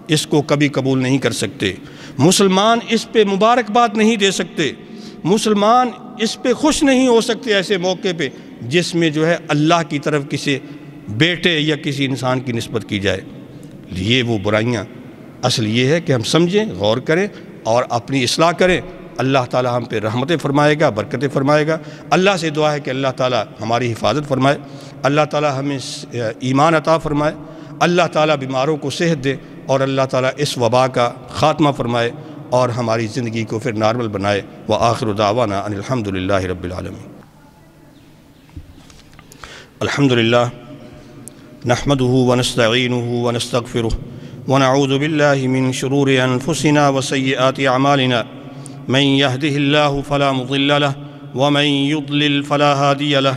اس کو کبھی قبول نہیں کر سکتے، مسلمان اس پہ مبارکباد نہیں دے سکتے، مسلمان اس پہ خوش نہیں ہو سکتے ایسے موقع پہ جس میں جو ہے اللہ کی طرف کسی بیٹے یا کسی انسان کی نسبت کی جائے۔ یہ وہ برائیاں، اصل یہ ہے کہ ہم سمجھیں، غور کریں اور اپنی اصلاح کریں۔ اللہ تعالی ہم پہ رحمتیں فرمائے گا، برکتیں فرمائے گا۔ اللہ سے دعا ہے کہ اللہ تعالی ہماری حفاظت فرمائے، اللہ تعالی ہمیں ایمان عطا فرمائے، اللہ تعالی بیماروں کو صحت دے، اور اللہ تعالیٰ اس وبا کا خاتمہ فرمائے اور ہماری زندگی کو پھر نارمل بنائے۔ وآخر دعوانا ان الحمدللہ رب العالمین۔ الحمدللہ نحمده ونستعینه ونستغفره ونعوذ باللہ من شرور انفسنا وسیئات اعمالنا من يهده الله فلا مضل له ومن يضلل فلا هادي له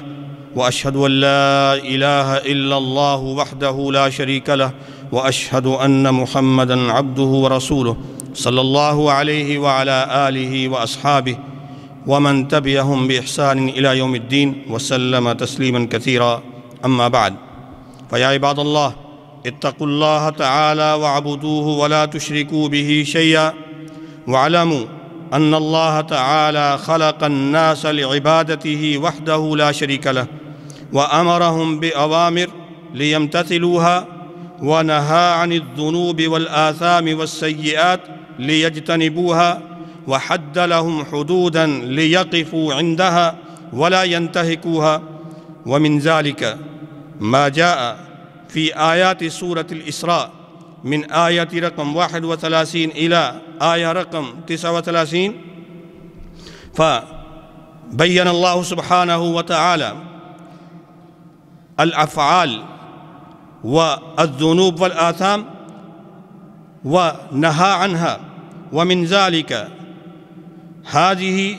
وأشهد أن لا إله إلا الله وحده لا شريك له وأشهد أن محمدًا عبده ورسوله صلى الله عليه وعلى آله وأصحابه ومن تبعهم بإحسان إلى يوم الدين وسلم تسليماً كثيرا. أما بعد، فيا عباد الله اتقوا الله تعالى واعبدوه ولا تشركوا به شيئا، واعلموا أن الله تعالى خلق الناس لعبادته وحده لا شريك له، وأمرهم بأوامر ليمتثلوها، ونهى عن الذنوب والآثام والسيئات ليجتنبوها، وحد لهم حدوداً ليقفوا عندها ولا ينتهكوها. ومن ذلك ما جاء في آيات سورة الإسراء من آية رقم 31 إلى آية رقم 39، بين الله سبحانه وتعالى الأفعال والذنوب والآثام ونهى عنها، ومن ذلك هذه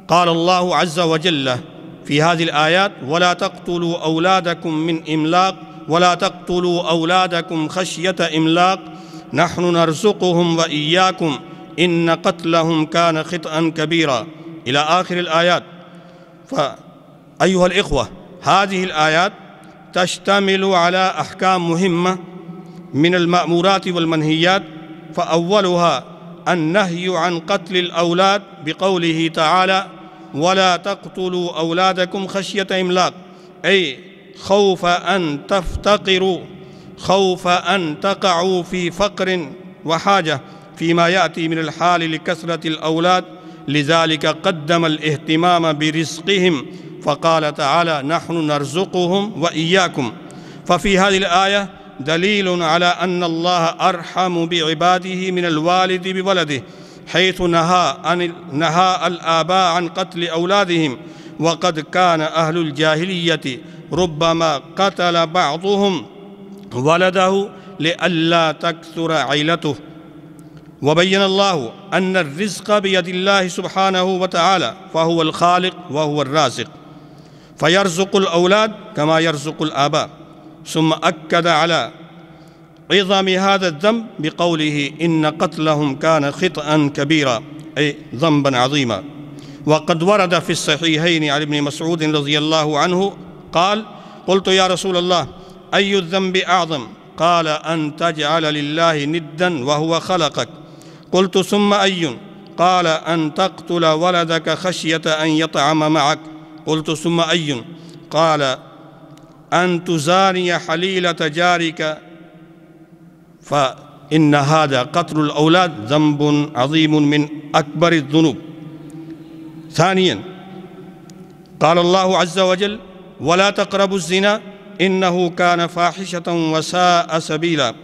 قال الله عز وجل في هذه الآيات: ولا تقتلوا أولادكم من إملاق ولا تقتلوا أولادكم خشية إملاق نحن نرزقهم وإياكم إن قتلهم كان خطأ كبيرا، إلى آخر الآيات. فأيها الإخوة، هذه الآيات تشتمل على أحكام مهمة من المأمورات والمنهيات، فأولها النهي عن قتل الأولاد بقوله تعالى: ولا تقتلوا أولادكم خشية إملاق، أي خوف أن تفتقروا، خوف أن تقعوا في فقر وحاجة فيما يأتي من الحال لكثرة الأولاد، لذلك قدم الاهتمام برزقهم فقال تعالى: نحن نرزقهم وإياكم. ففي هذه الآية دليل على أن الله أرحم بعباده من الوالد بولده، حيث نهى الآباء عن قتل أولادهم، وقد كان أهل الجاهلية ربما قتل بعضهم ولده لئلا تكثر عيلته. وبين الله أن الرزق بيد الله سبحانه وتعالى، فهو الخالق وهو الرازق، فيرزق الأولاد كما يرزق الآباء. ثم أكد على عظم هذا الذنب بقوله: إن قتلهم كان خطأ كبيرا، أي ذنبا عظيما. وقد ورد في الصحيحين عن ابن مسعود رضي الله عنه قال: قلت يا رسول الله أي الذنب أعظم؟ قال: أن تجعل لله ندا وهو خلقك. قلت ثم أي؟ قال: أن تقتل ولدك خشية أن يطعم معك. قلت ثم أي؟ قال: أن تزاني حليلة جارك، فإن هذا قتل الأولاد ذنب عظيم من أكبر الذنوب. ثانيا قال الله عز وجل: ولا تقربوا الزنا إنه كان فاحشة وساء سبيلا،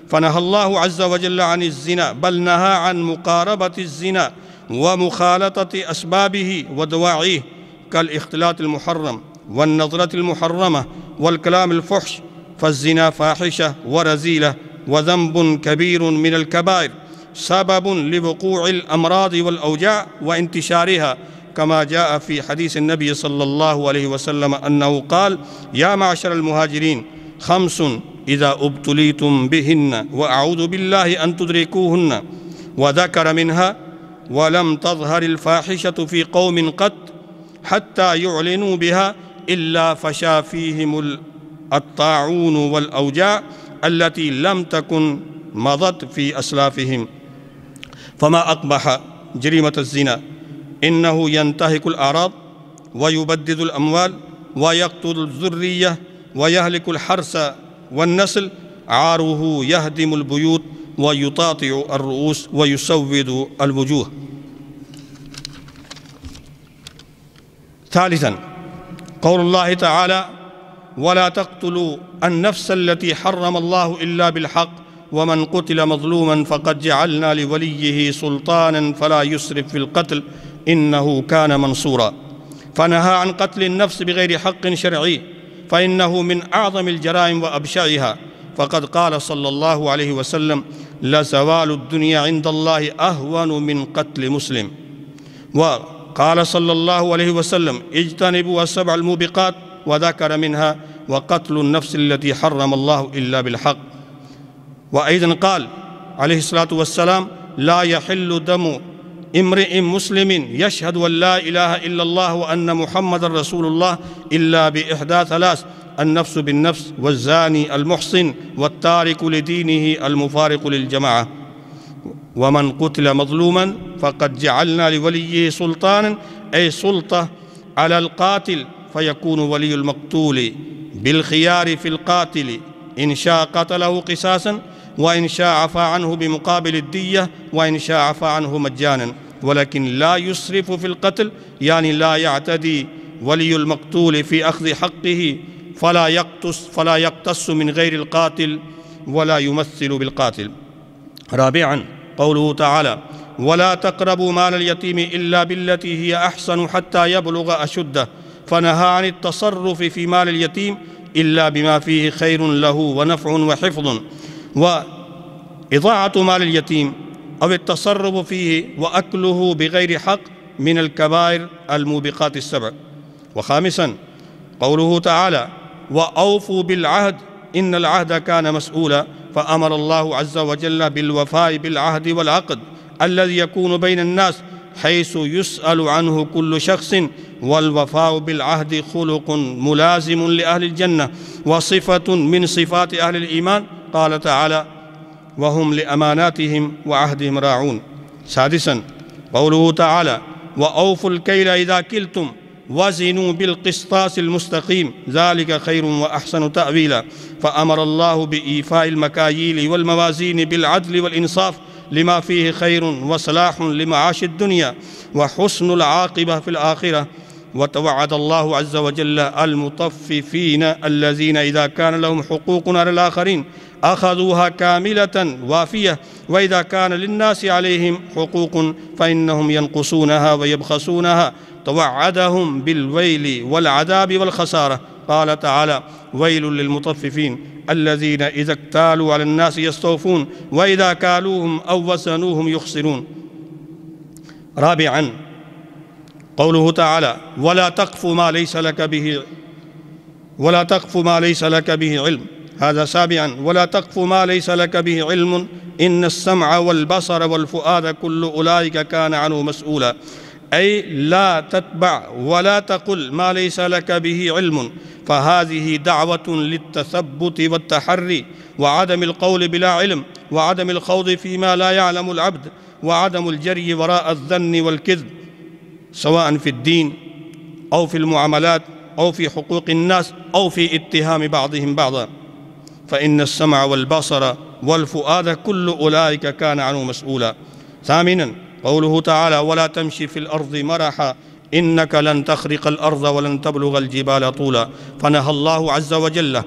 فنهى الله عز وجل عن الزنا، بل نهى عن مقاربة الزنا ومخالطة أسبابه ودواعيه كالاختلاط المحرم والنظرة المحرمة والكلام الفحش، فالزنا فاحشة ورذيلة وذنب كبير من الكبائر، سبب لوقوع الأمراض والأوجاع وانتشارها، كما جاء في حديث النبي صلى الله عليه وسلم أنه قال: يا معشر المهاجرين 5 إذا ابتليتم بهن وأعوذ بالله أن تدركوهن، وذكر منها: ولم تظهر الفاحشة في قوم قط حتى يعلنوا بها إلا فشا فيهم الطاعون والأوجاع التي لم تكن مضت في أسلافهم. فما أقبح جريمة الزنا، إنه ينتهك الأعراض ويبدد الأموال ويقتل الذرية ويهلك الحرث والنسل، عاره يهدم البيوت ويطاطع الرؤوس ويسود الوجوه. ثالثا قول الله تعالى: ولا تقتلوا النفس التي حرم الله إلا بالحق ومن قتل مظلوما فقد جعلنا لوليه سلطانا فلا يسرف في القتل إنه كان منصورا. فنهى عن قتل النفس بغير حق شرعي، فإنه من أعظم الجرائم وأبشعها، فقد قال صلى الله عليه وسلم: لزوال الدنيا عند الله أهون من قتل مسلم. وقال صلى الله عليه وسلم: اجتنبوا 7 الموبقات، وذكر منها: وقتل النفس التي حرم الله إلا بالحق. وأيضا قال عليه الصلاة والسلام: لا يحل دم امرئ مسلم يشهد أن لا إله إلا الله وأن محمد رسول الله إلا بإحدى 3: النفس بالنفس، والزاني المحصن، والتارك لدينه المفارق للجماعة. ومن قتل مظلوما فقد جعلنا لوليه سلطانا، أي سلطة على القاتل، فيكون ولي المقتول بالخيار في القاتل، إن شاء قتله قصاصا، وإن شاء عفى عنه بمقابل الدية، وإن شاء عفى عنه مجانا، ولكن لا يسرف في القتل، يعني لا يعتدي ولي المقتول في أخذ حقه، فلا يقتص من غير القاتل ولا يمثل بالقاتل. رابعا قوله تعالى: ولا تقربوا مال اليتيم إلا بالتي هي أحسن حتى يبلغ أشده فنهى عن التصرف في مال اليتيم إلا بما فيه خير له ونفع وحفظ وإضاعة مال اليتيم أو التصرف فيه وأكله بغير حق من الكبائر الموبقات السبع. وخامساً قوله تعالى وأوفوا بالعهد إن العهد كان مسؤولا، فأمر الله عز وجل بالوفاء بالعهد والعقد الذي يكون بين الناس حيث يسأل عنه كل شخص، والوفاء بالعهد خلق ملازم لأهل الجنة وصفة من صفات أهل الإيمان. قال تعالى وهم لأماناتهم وعهدهم راعون. سادساً قوله تعالى وأوفوا الكيل إذا كلتم وزنوا بالقسطاس المستقيم ذلك خير وأحسن تأويلا، فأمر الله بإيفاء المكاييل والموازين بالعدل والإنصاف لما فيه خير وصلاح لمعاش الدنيا وحسن العاقبة في الآخرة. وتوعد الله عز وجل المطففين الذين إذا كان لهم حقوق على الآخرين أخذوها كاملة وافية، وإذا كان للناس عليهم حقوق فإنهم ينقصونها ويبخسونها، توعدهم بالويل والعذاب والخسارة. قال تعالى ويل للمطففين الذين إذا اكتالوا على الناس يستوفون وإذا كالوهم أو وزنوهم يخسرون. رابعاً قوله تعالى ولا تقف ما ليس لك به علم. هذا سابعاً ولا تقف ما ليس لك به علم إن السمع والبصر والفؤاد كل أولئك كان عنه مسؤولا، أي لا تتبع ولا تقل ما ليس لك به علم، فهذه دعوة للتثبت والتحري وعدم القول بلا علم وعدم الخوض فيما لا يعلم العبد وعدم الجري وراء الظن والكذب سواء في الدين أو في المعاملات أو في حقوق الناس أو في اتهام بعضهم بعضا، فإن السمع والبصر والفؤاد كل أولئك كان عنه مسؤولا. ثامناً قوله تعالى ولا تمشي في الأرض مرحا إنك لن تخرق الأرض ولن تبلغ الجبال طولا، فنهى الله عز وجل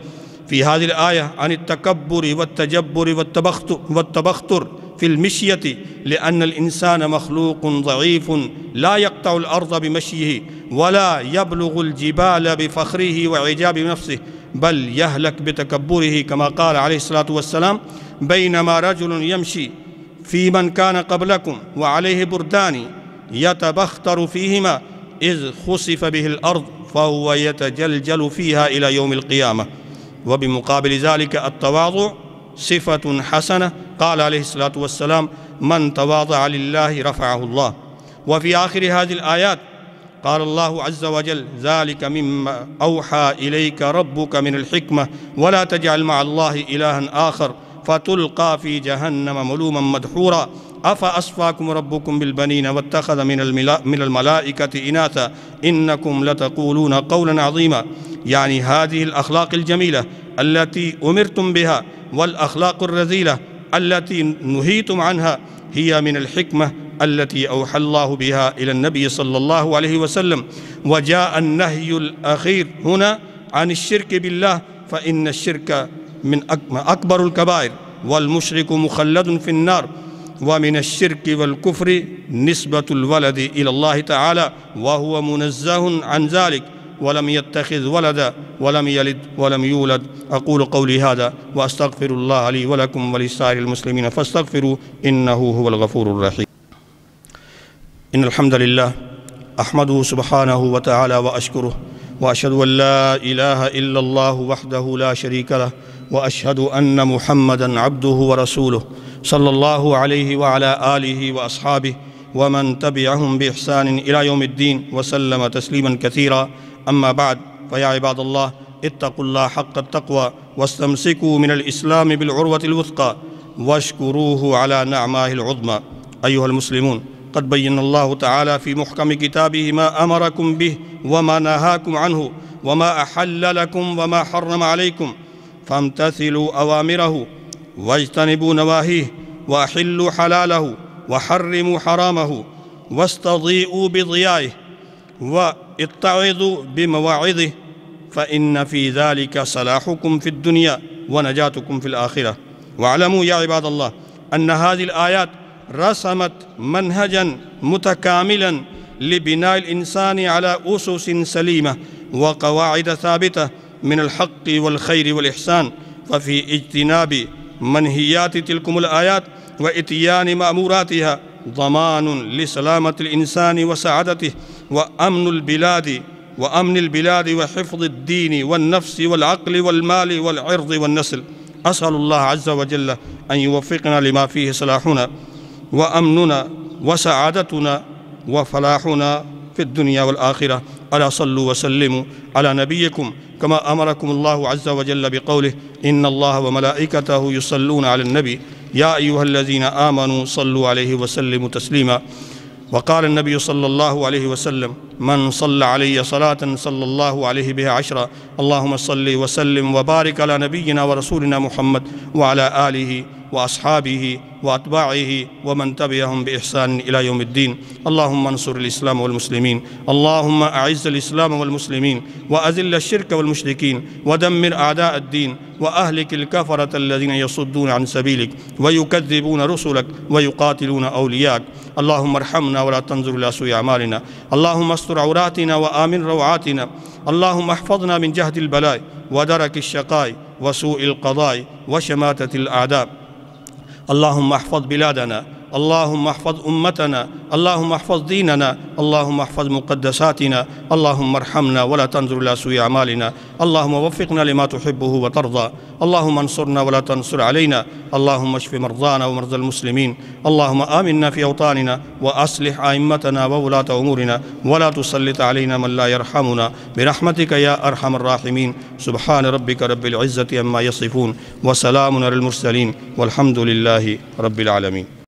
في هذه الآية عن التكبر والتجبر والتبختر في المشية، لأن الإنسان مخلوق ضعيف لا يقطع الأرض بمشيه ولا يبلغ الجبال بفخره وعجاب نفسه، بل يهلك بتكبره، كما قال عليه الصلاة والسلام بينما رجل يمشي في من كان قبلكم وعليه بردان يتبختر فيهما إذ خسف به الأرض فهو يتجلجل فيها إلى يوم القيامة. وبمقابل ذلك التواضع صفة حسنة، قال عليه الصلاة والسلام من تواضع لله رفعه الله. وفي آخر هذه الآيات قال الله عز وجل ذلك مما أوحى إليك ربك من الحكمة ولا تجعل مع الله إلها آخر فتلقى في جهنم ملوما مدحورا، أفأصفاكم ربكم بالبنين واتخذ من الملائكة إناثا إنكم لتقولون قولا عظيما. يعني هذه الأخلاق الجميلة التي أمرتم بها والأخلاق الرذيلة التي نهيتم عنها هي من الحكمة التي أوحى الله بها إلى النبي صلى الله عليه وسلم. وجاء النهي الأخير هنا عن الشرك بالله، فإن الشرك من أكبر الكبائر والمشرك مخلد في النار. ومن الشرك والكفر نسبة الولد إلى الله تعالى وهو منزه عن ذلك ولم يتخذ ولدا ولم يلد ولم يولد. أقول قولي هذا وأستغفر الله لي ولكم ولسائر المسلمين فاستغفروا إنه هو الغفور الرحيم. إن الحمد لله أحمده سبحانه وتعالى وأشكره، وأشهد أن لا إله إلا الله وحده لا شريك له، وأشهد أن محمدًا عبده ورسوله صلى الله عليه وعلى آله وأصحابه ومن تبعهم بإحسان إلى يوم الدين وسلم تسليماً كثيرا. أما بعد، فيا عباد الله اتقوا الله حق التقوى واستمسكوا من الإسلام بالعروة الوثقى واشكروه على نعمائه العظمى. أيها المسلمون، قد بين الله تعالى في محكم كتابه ما أمركم به وما نهاكم عنه وما أحل لكم وما حرم عليكم، فامتثلوا أوامره واجتنبوا نواهيه وأحلوا حلاله وحرموا حرامه واستضيئوا بضيائه واتعظوا بمواعظه، فإن في ذلك صلاحكم في الدنيا ونجاتكم في الآخرة. واعلموا يا عباد الله أن هذه الآيات رسمت منهجا متكاملا لبناء الإنسان على أسس سليمة وقواعد ثابتة من الحق والخير والإحسان، ففي اجتناب منهيات تلكم الآيات وإتيان مأموراتها ضمان لسلامة الإنسان وسعادته وأمن البلاد وحفظ الدين والنفس والعقل والمال والعرض والنسل. أسأل الله عز وجل أن يوفقنا لما فيه صلاحنا وأمننا وسعادتنا وفلاحنا في الدنيا والآخرة. ألا صلوا وسلموا على نبيكم كما أمركم الله عز وجل بقوله: إن الله وملائكته يصلون على النبي يا أيها الذين آمنوا صلوا عليه وسلموا تسليما. وقال النبي صلى الله عليه وسلم: من صلى علي صلاة صلى الله عليه بها 10. اللهم صل وسلم وبارك على نبينا ورسولنا محمد وعلى آله وأصحابه وأتباعه ومن تبعهم بإحسان إلى يوم الدين. اللهم انصر الإسلام والمسلمين، اللهم أعز الإسلام والمسلمين وأذل الشرك والمشركين ودمر أعداء الدين وأهلك الكفرة الذين يصدون عن سبيلك ويكذبون رسلك ويقاتلون أولياءك. اللهم ارحمنا ولا تنظر إلى سوء أعمالنا، اللهم استر عوراتنا وآمن روعاتنا، اللهم احفظنا من جهد البلاء ودرك الشقاء وسوء القضاء وشماتة الأعداء. اللهم احفظ بلادنا، اللهم احفظ أمتنا، اللهم احفظ ديننا، اللهم احفظ مقدساتنا، اللهم ارحمنا ولا تنظر إلى سوء أعمالنا، اللهم وفقنا لما تحبه وترضى، اللهم انصرنا ولا تنصر علينا، اللهم اشف مرضانا ومرضى المسلمين، اللهم آمنا في أوطاننا وأصلح أئمتنا وولاة أمورنا ولا تسلط علينا من لا يرحمنا برحمتك يا أرحم الراحمين. سبحان ربك رب العزة عما يصفون وسلام على المرسلين والحمد لله رب العالمين.